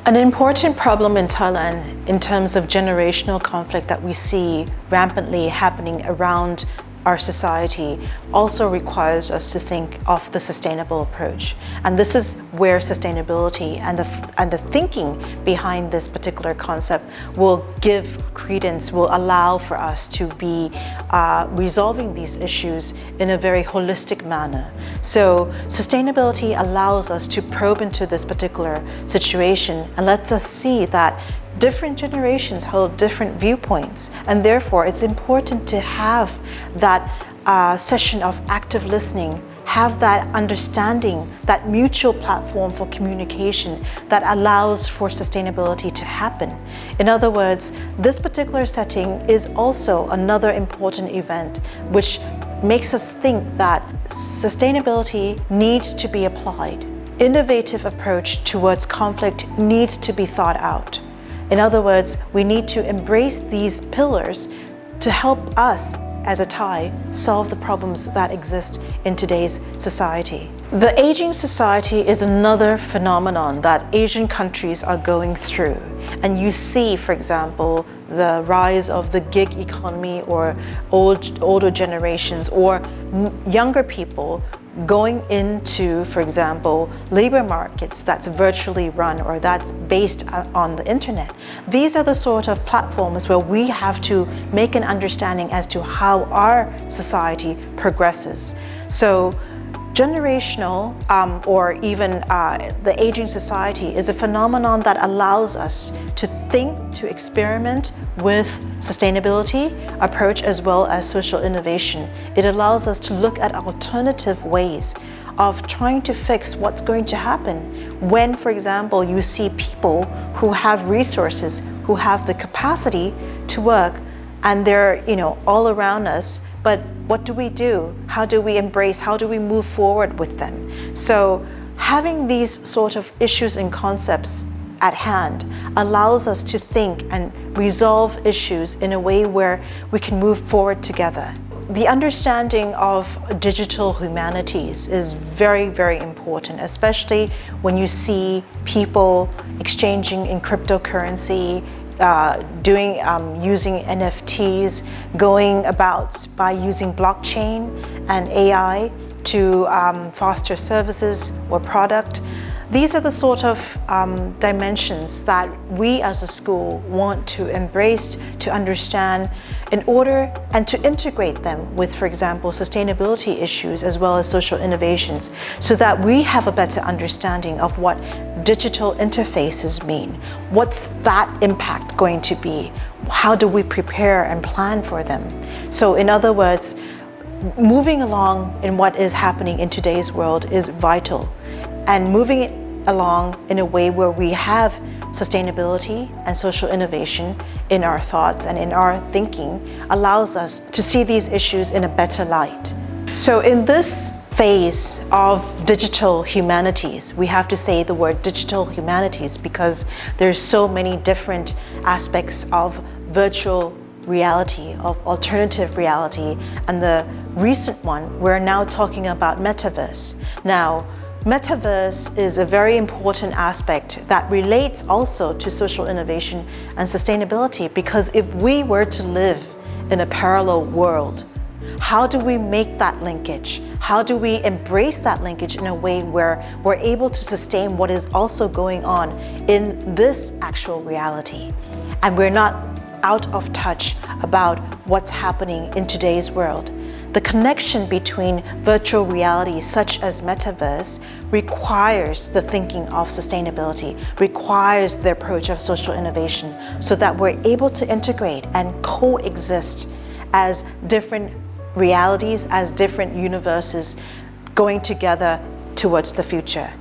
An important problem in Thailand in terms of generational conflict that we see rampantly happening around our society also requires us to think of the sustainable approach. And this is where sustainability and the thinking behind this particular concept will give credence, will allow for us to be resolving these issues in a very holistic manner. So sustainability allows us to probe into this particular situation and lets us see that different generations hold different viewpoints, and therefore it's important to have that session of active listening, have that understanding, that mutual platform for communication that allows for sustainability to happen. In other words, this particular setting is also another important event which makes us think that sustainability needs to be applied. Innovative approach towards conflict needs to be thought out. In other words, we need to embrace these pillars to help us as a Thai solve the problems that exist in today's society. The aging society is another phenomenon that Asian countries are going through. And you see, for example, the rise of the gig economy or older generations or younger people going into, for example, labor markets that's virtually run or that's based on the internet. These are the sort of platforms where we have to make an understanding as to how our society progresses. So generational or even the aging society is a phenomenon that allows us to think, to experiment with sustainability approach as well as social innovation. It allows us to look at alternative ways of trying to fix what's going to happen when, for example, you see people who have resources, who have the capacity to work, and they're, all around us. But what do we do? How do we embrace? How do we move forward with them? So having these sort of issues and concepts at hand allows us to think and resolve issues in a way where we can move forward together. The understanding of digital humanities is very, very important, especially when you see people exchanging in cryptocurrency, using NFTs, going about by using blockchain and AI to foster services or product. These are the sort of dimensions that we as a school want to embrace, to understand in order and to integrate them with, for example, sustainability issues as well as social innovations, so that we have a better understanding of what digital interfaces mean. What's that impact going to be? How do we prepare and plan for them? So in other words, moving along in what is happening in today's world is vital, and moving it along in a way where we have sustainability and social innovation in our thoughts and in our thinking allows us to see these issues in a better light. So in this phase of digital humanities, we have to say the word digital humanities because there's so many different aspects of virtual reality, of alternative reality, and the recent one, we're now talking about Metaverse. Now, Metaverse is a very important aspect that relates also to social innovation and sustainability, because if we were to live in a parallel world, how do we make that linkage? How do we embrace that linkage in a way where we're able to sustain what is also going on in this actual reality? And we're not out of touch about what's happening in today's world. The connection between virtual reality such as Metaverse requires the thinking of sustainability, requires the approach of social innovation, so that we're able to integrate and coexist as different realities, as different universes going together towards the future.